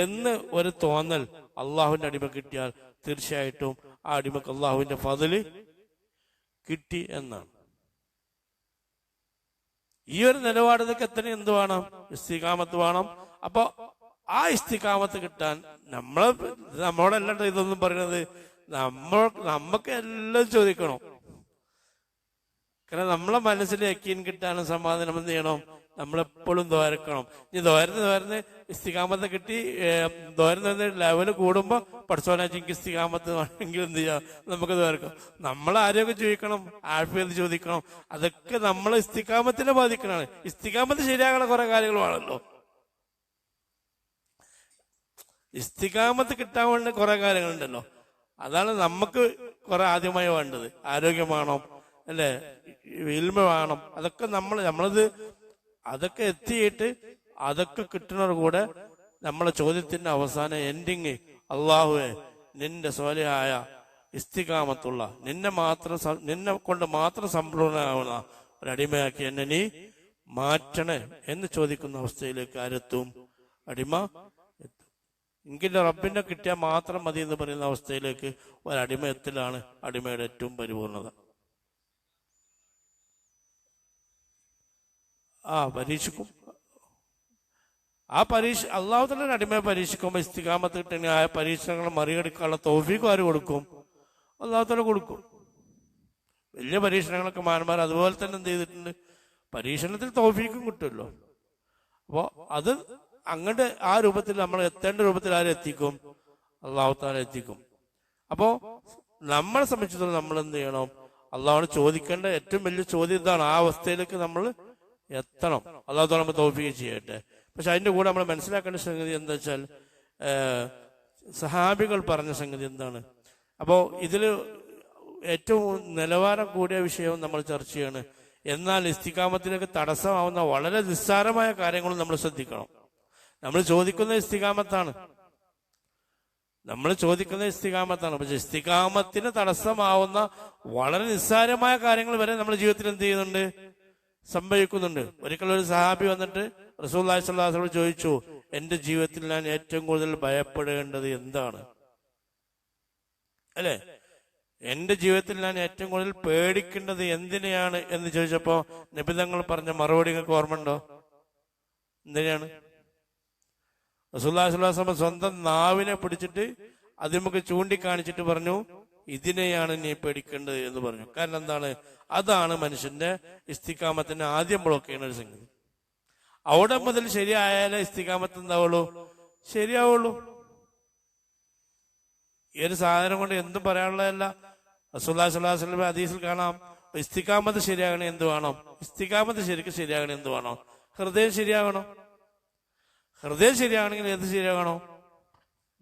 എന്ന് ഒരു തോന്നൽ അള്ളാഹുവിന്റെ അടിമ കിട്ടിയാൽ തീർച്ചയായിട്ടും ആ അടിമക്ക് അള്ളാഹുവിന്റെ ഫദ്ല് കിട്ടി എന്നാണ്. ഈ ഒരു നിലപാടിലേക്ക് എത്തണ എന്ത് വേണം, ഇസ്തിഖാമത്ത് വേണം. അപ്പൊ ആ ഇസ്തിഖാമത്ത് കിട്ടാൻ നമ്മളോടല്ല ഇതൊന്നും പറയുന്നത്, നമുക്ക് എല്ലാം ചോദിക്കണം. കാരണം നമ്മളെ മനസ്സിൽ യക്കീൻ കിട്ടാനും സമാധാനം എന്ത് ചെയ്യണം, നമ്മളെപ്പോഴും ദ്വാരക്കണം. ഇനി ദ്വാരന്ന് ഇസ്തിഖാമത്ത് കിട്ടി, ദ്വാരന്ന് ലെവല് കൂടുമ്പോ പഠിച്ചോനാച്ചെങ്കിൽ ഇസ്തിഖാമത്ത് വേണമെങ്കിൽ എന്ത് ചെയ്യാം, നമുക്ക് ദ്വാരക്കാം. നമ്മൾ ആരോഗ്യം ചോദിക്കണം, ആഫിയത്ത് ചോദിക്കണം. അതൊക്കെ നമ്മളെ ഇസ്തിഖാമത്തിനെ ബാധിക്കണതാണ്. ഇസ്തിഖാമത്ത് ശരിയാകുന്ന കുറെ കാര്യങ്ങളുമാണല്ലോ. ഇസ്തിഖാമത്ത് കിട്ടാൻ വേണ്ട കുറെ കാര്യങ്ങളുണ്ടല്ലോ. അതാണ് നമുക്ക് കുറെ ആദ്യമായി വേണ്ടത്. ആരോഗ്യം വേണം, അല്ലെ, ഇൽമ വേണം. അതൊക്കെ നമ്മളത് അതൊക്കെ എത്തിയിട്ട് അതൊക്കെ കിട്ടുന്നവർ കൂടെ നമ്മളെ ചോദ്യത്തിന്റെ അവസാന എൻഡിങ്, അള്ളാഹുവെ നിന്റെ സ്വാലിഹായ ഇസ്തിഖാമത്തുള്ള നിന്നെ കൊണ്ട് മാത്രം സമ്പൂർണ്ണമാവുന്ന ഒരടിമയാക്കി എന്നെ നീ മാറ്റണേ എന്ന് ചോദിക്കുന്ന അവസ്ഥയിലേക്ക് ആരെത്തും, അടിമ എത്തും. എനിക്കെൻ്റെ റബ്ബിനെ കിട്ടിയാൽ മാത്രം മതി എന്ന് പറയുന്ന അവസ്ഥയിലേക്ക് ഒരടിമയത്തിലാണ് അടിമയുടെ ഏറ്റവും പരിപൂർണത. പരീക്ഷിക്കും. അള്ളാഹു തആല ഒരു അടിമയെ പരീക്ഷിക്കുമ്പോൾ ഇസ്തിഖാമത്ത് കിട്ടണമെങ്കിൽ ആ പരീക്ഷണങ്ങൾ മറികടക്കാനുള്ള തൗഫീഖ് ആര് കൊടുക്കും? അള്ളാഹു തആല കൊടുക്കും. വലിയ പരീക്ഷണങ്ങളൊക്കെ മാന്മാർ അതുപോലെ തന്നെ എന്ത് ചെയ്തിട്ടുണ്ട്, പരീക്ഷണത്തിൽ തൗഫീഖും കിട്ടുമല്ലോ. അപ്പോൾ അത് അങ്ങോട്ട് ആ രൂപത്തിൽ നമ്മൾ എത്തേണ്ട രൂപത്തിൽ ആരും എത്തിക്കും? അള്ളാഹു തആല എത്തിക്കും. അപ്പോൾ നമ്മളെ സംബന്ധിച്ചിടത്തോളം നമ്മൾ എന്ത് ചെയ്യണം? അള്ളാഹുവിനെ ചോദിക്കേണ്ട ഏറ്റവും വലിയ ചോദ്യം ഇതാണ്. ആ അവസ്ഥയിലേക്ക് നമ്മൾ എത്തണം. അള്ളാഹു തആല നമ്മൾ തൗഫീഖ് ചെയ്യട്ടെ. പക്ഷെ അതിൻ്റെ കൂടെ നമ്മൾ മനസ്സിലാക്കേണ്ട സംഗതി എന്താ വെച്ചാൽ, സഹാബികൾ പറഞ്ഞ സംഗതി എന്താണ്? അപ്പോൾ ഇതിൽ ഏറ്റവും നിലവാരം കൂടിയ വിഷയവും നമ്മൾ ചർച്ച ചെയ്യാണ്. എന്നാൽ ഇസ്തിഖാമത്തിലേക്ക് തടസ്സമാവുന്ന വളരെ നിസ്സാരമായ കാര്യങ്ങളും നമ്മൾ ശ്രദ്ധിക്കണം. നമ്മൾ ചോദിക്കുന്ന ഇസ്തിഖാമത്താണ്, പക്ഷെ ഇസ്തിഖാമത്തിന് തടസ്സമാവുന്ന വളരെ നിസ്സാരമായ കാര്യങ്ങൾ വരെ നമ്മുടെ ജീവിതത്തിൽ എന്ത് ചെയ്യുന്നുണ്ട്, സംഭവിക്കുന്നുണ്ട്. ഒരിക്കലും ഒരു സഹാബി വന്നിട്ട് റസൂലുള്ളാഹി സ്വല്ലല്ലാഹു അലൈഹി വസല്ലം ചോദിച്ചു, എന്റെ ജീവിതത്തിൽ ഞാൻ ഏറ്റവും കൂടുതൽ ഭയപ്പെടേണ്ടത് എന്താണ്? അല്ലെ, എന്റെ ജീവിതത്തിൽ ഞാൻ ഏറ്റവും കൂടുതൽ പേടിക്കേണ്ടത് എന്തിനെയാണ് എന്ന് ചോദിച്ചപ്പോ നബി തങ്ങൾ പറഞ്ഞ മറുപടി നിങ്ങൾക്ക് ഓർമ്മയുണ്ടോ? എന്തിനാണ്? റസൂലുള്ളാഹി സ്വല്ലല്ലാഹു അലൈഹി വസല്ലം സ്വന്തം നാവിനെ പിടിച്ചിട്ട് അതിമുക്ക് ചൂണ്ടിക്കാണിച്ചിട്ട് പറഞ്ഞു, ഇതിനെയാണ് നീ പേടിക്കേണ്ടത് എന്ന് പറഞ്ഞു. കാരണം എന്താണ്? അതാണ് മനുഷ്യന്റെ ഇസ്തിഖാമത്തിന് ആദ്യം ബ്ലോക്ക് ചെയ്യുന്ന ഒരു സംഗതി. അവിടെ മുതൽ ശരിയായാലേ ഇസ്തിഖാമത്ത് എന്താവുള്ളൂ, ശരിയാവുള്ളൂ. ഈ ഒരു സാധനം കൊണ്ട് എന്തും പറയാനുള്ളതല്ല. റസൂലുള്ളാഹി സ്വല്ലല്ലാഹു അലൈഹി വസല്ലം ഹദീസിൽ കാണാം, ഇസ്തിഖാമത്ത് ശരിയാകണേ എന്ത് വേണം? ഇസ്തിഖാമത്ത് ശരിക്കും ശരിയാകണേ എന്ത് വേണം? ഹൃദയം ശരിയാകണം. ഹൃദയം ശരിയാകണമെങ്കിൽ എന്ത് ശരിയാകണോ?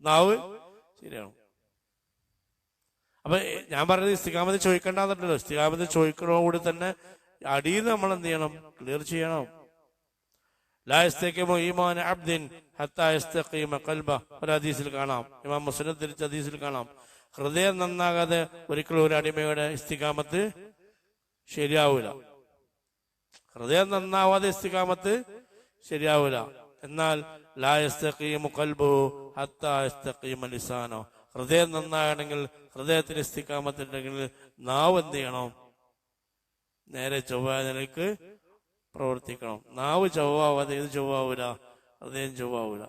നാവ് ശരിയാണോ? അപ്പൊ ഞാൻ പറഞ്ഞത് ഇസ്തിഖാമത്ത് ചോദിക്കണ്ടെന്നുണ്ടല്ലോ. ഇസ്തിഖാമത്ത് ചോദിക്കണോടുകൂടി തന്നെ അടിയിൽ നമ്മൾ എന്ത് ചെയ്യണം? ക്ലിയർ ചെയ്യണം. ലാ യസ്തഖീമു ഈമാനു അബ്ദിൻ ഹത്താ യസ്തഖീമ ഖൽബഹു. ഒരു ഹദീസിൽ കാണാം, ഇമാം മുസ്ലിം തിരിച്ച ഹദീസിൽ കാണാം, ഹൃദയം നന്നാകാതെ ഒരിക്കലും ഒരു അടിമയുടെ ഇസ്തിഖാമത്ത് ശരിയാവൂല. ഹൃദയം നന്നാവാതെ ഇസ്തിഖാമത്ത് ശരിയാവൂല. എന്നാൽ ലാ യസ്തഖീമു ഖൽബുഹു ഹത്താ യസ്തഖീമ ലിസാനുഹു. ഹൃദയം നന്നാകണമെങ്കിൽ, ഹൃദയത്തിന് ഇസ്തിഖാമത്തുണ്ടെങ്കിൽ നാവ് എന്ത് ചെയ്യണം? നേരെ ചൊവ്വായ നിലയ്ക്ക് പ്രവർത്തിക്കണം. നാവ് ചൊവ്വാവാതെ ഇത് ചൊവ്വാവൂല, ഹൃദയം ചൊവ്വാവൂല.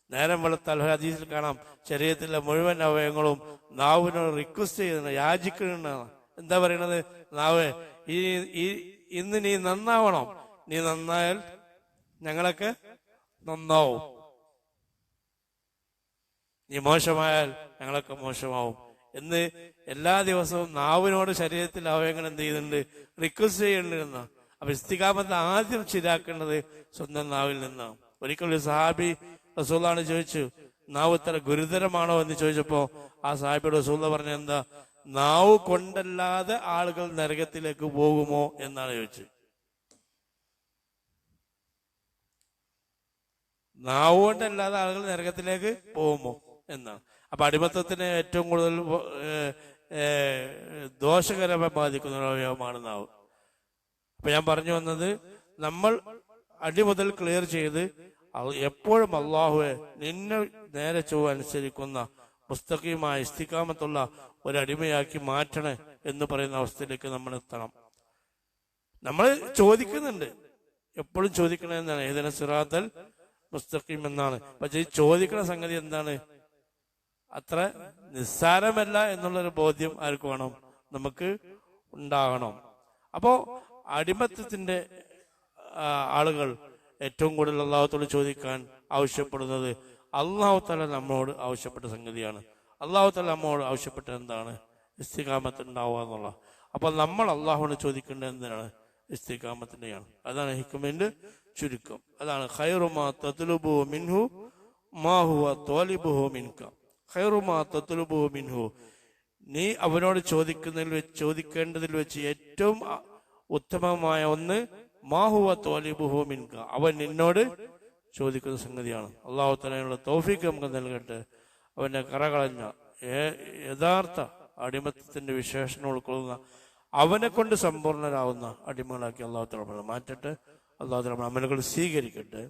നേരം വെളുത്താൽ ഹദീസിൽ കാണാം, ശരീരത്തിലെ മുഴുവൻ അവയവങ്ങളും നാവിനോട് റിക്വസ്റ്റ് ചെയ്യുന്ന, യാചിക്കുന്നുണ്ടാണ്. എന്താ പറയണത്? നാവ്, ഇന്ന് നീ നന്നാവണം, നീ നന്നായാൽ ഞങ്ങളൊക്കെ നന്നാവും, നീ മോശമായാൽ ഞങ്ങളൊക്കെ മോശമാവും എന്ന് എല്ലാ ദിവസവും നാവിനോട് ശരീരത്തിൽ അവയവങ്ങൾ എന്ത് ചെയ്യുന്നുണ്ട്? റിക്വസ്റ്റ് ചെയ്യുന്നുണ്ടെന്ന. അപ്പൊ ഇസ്തിഖാമത്ത് ആദ്യം ശരിയാക്കേണ്ടത് സ്വന്തം നാവിൽ നിന്നാണ്. ഒരിക്കലും ഒരു സഹാബി റസൂലാണ് ചോദിച്ചു, നാവ് ഇത്ര ഗുരുതരമാണോ എന്ന് ചോദിച്ചപ്പോ ആ സഹാബിയുടെ റസൂല പറഞ്ഞ എന്താ? നാവ് കൊണ്ടല്ലാതെ ആളുകൾ നരകത്തിലേക്ക് പോകുമോ എന്നാണ് ചോദിച്ചത്. നാവ് കൊണ്ടല്ലാതെ ആളുകൾ നരകത്തിലേക്ക് പോകുമോ എന്നാണ്. അപ്പൊ അടിമത്തത്തിന് ഏറ്റവും കൂടുതൽ ദോഷകരമായി ബാധിക്കുന്ന ഒരു അവയവമാണ് നാവ്. അപ്പൊ ഞാൻ പറഞ്ഞു വന്നത്, നമ്മൾ അടി മുതൽ ക്ലിയർ ചെയ്ത് എപ്പോഴും അള്ളാഹുവെ നിന്നെ നേരെ ചൊവ്വ അനുസരിക്കുന്ന മുസ്തഖീമായ ഇസ്തിഖാമത്തുള്ള ഒരടിമയാക്കി മാറ്റണേ എന്ന് പറയുന്ന അവസ്ഥയിലേക്ക് നമ്മൾ എത്തണം. നമ്മൾ ചോദിക്കുന്നുണ്ട്, എപ്പോഴും ചോദിക്കണമെന്നാണ്, ഏതിനെ സിറാത്തൽ മുസ്തഖീം എന്നാണ്. പക്ഷെ ഈ ചോദിക്കുന്ന സംഗതി എന്താണ്? അത്ര നിസ്സാരമല്ല എന്നുള്ളൊരു ബോധ്യം ആർക്ക് വേണം? നമുക്ക് ഉണ്ടാകണം. അപ്പോ അടിമത്തത്തിന്റെ ആളുകൾ ഏറ്റവും കൂടുതൽ അള്ളാഹുത്തോട് ചോദിക്കാൻ ആവശ്യപ്പെടുന്നത് അള്ളാഹു തആല നമ്മോട് ആവശ്യപ്പെട്ട സംഗതിയാണ്. അള്ളാഹു തആല നമ്മോട് ആവശ്യപ്പെട്ട എന്താണ്? ഇസ്തിഖാമത്ത് ഉണ്ടാവുക എന്നുള്ള. അപ്പൊ നമ്മൾ അള്ളാഹുവിനോട് ചോദിക്കേണ്ടത് എന്തിനാണ്? ഇസ്തിഖാമത്തിന്റെയാണ്. അതാണ് ഹിക്മത്തിന്റെ ചുരുക്കം. അതാണ് ഖൈറു മാ തത്ലുബു മിൻഹു മാ ഹുവ ത്വാലിബുഹു മിൻക. ഖൈറു മാ തത്ലുബു മിൻഹു, നീ അവനോട് ചോദിക്കേണ്ടതിൽ വെച്ച് ഏറ്റവും ഉത്തമമായ ഒന്ന് മാ ഹുവ ത്വാലിബുഹു മിൻക, അവൻ നിന്നോട് ചോദിക്കുന്ന സംഗതിയാണ്. അള്ളാഹു തആലയുടെ തൗഫീഖ് നമുക്ക് നൽകട്ടെ. അവന്റെ കറകളഞ്ഞ യഥാർത്ഥ അടിമത്തത്തിന്റെ വിശേഷണം ഉൾക്കൊള്ളുന്ന, അവനെ കൊണ്ട് സമ്പൂർണരാകുന്ന അടിമകളാക്കി അള്ളാഹു തആല മാറ്റട്ടെ. അള്ളാഹു തആല അമലുകൾ സ്വീകരിക്കട്ടെ.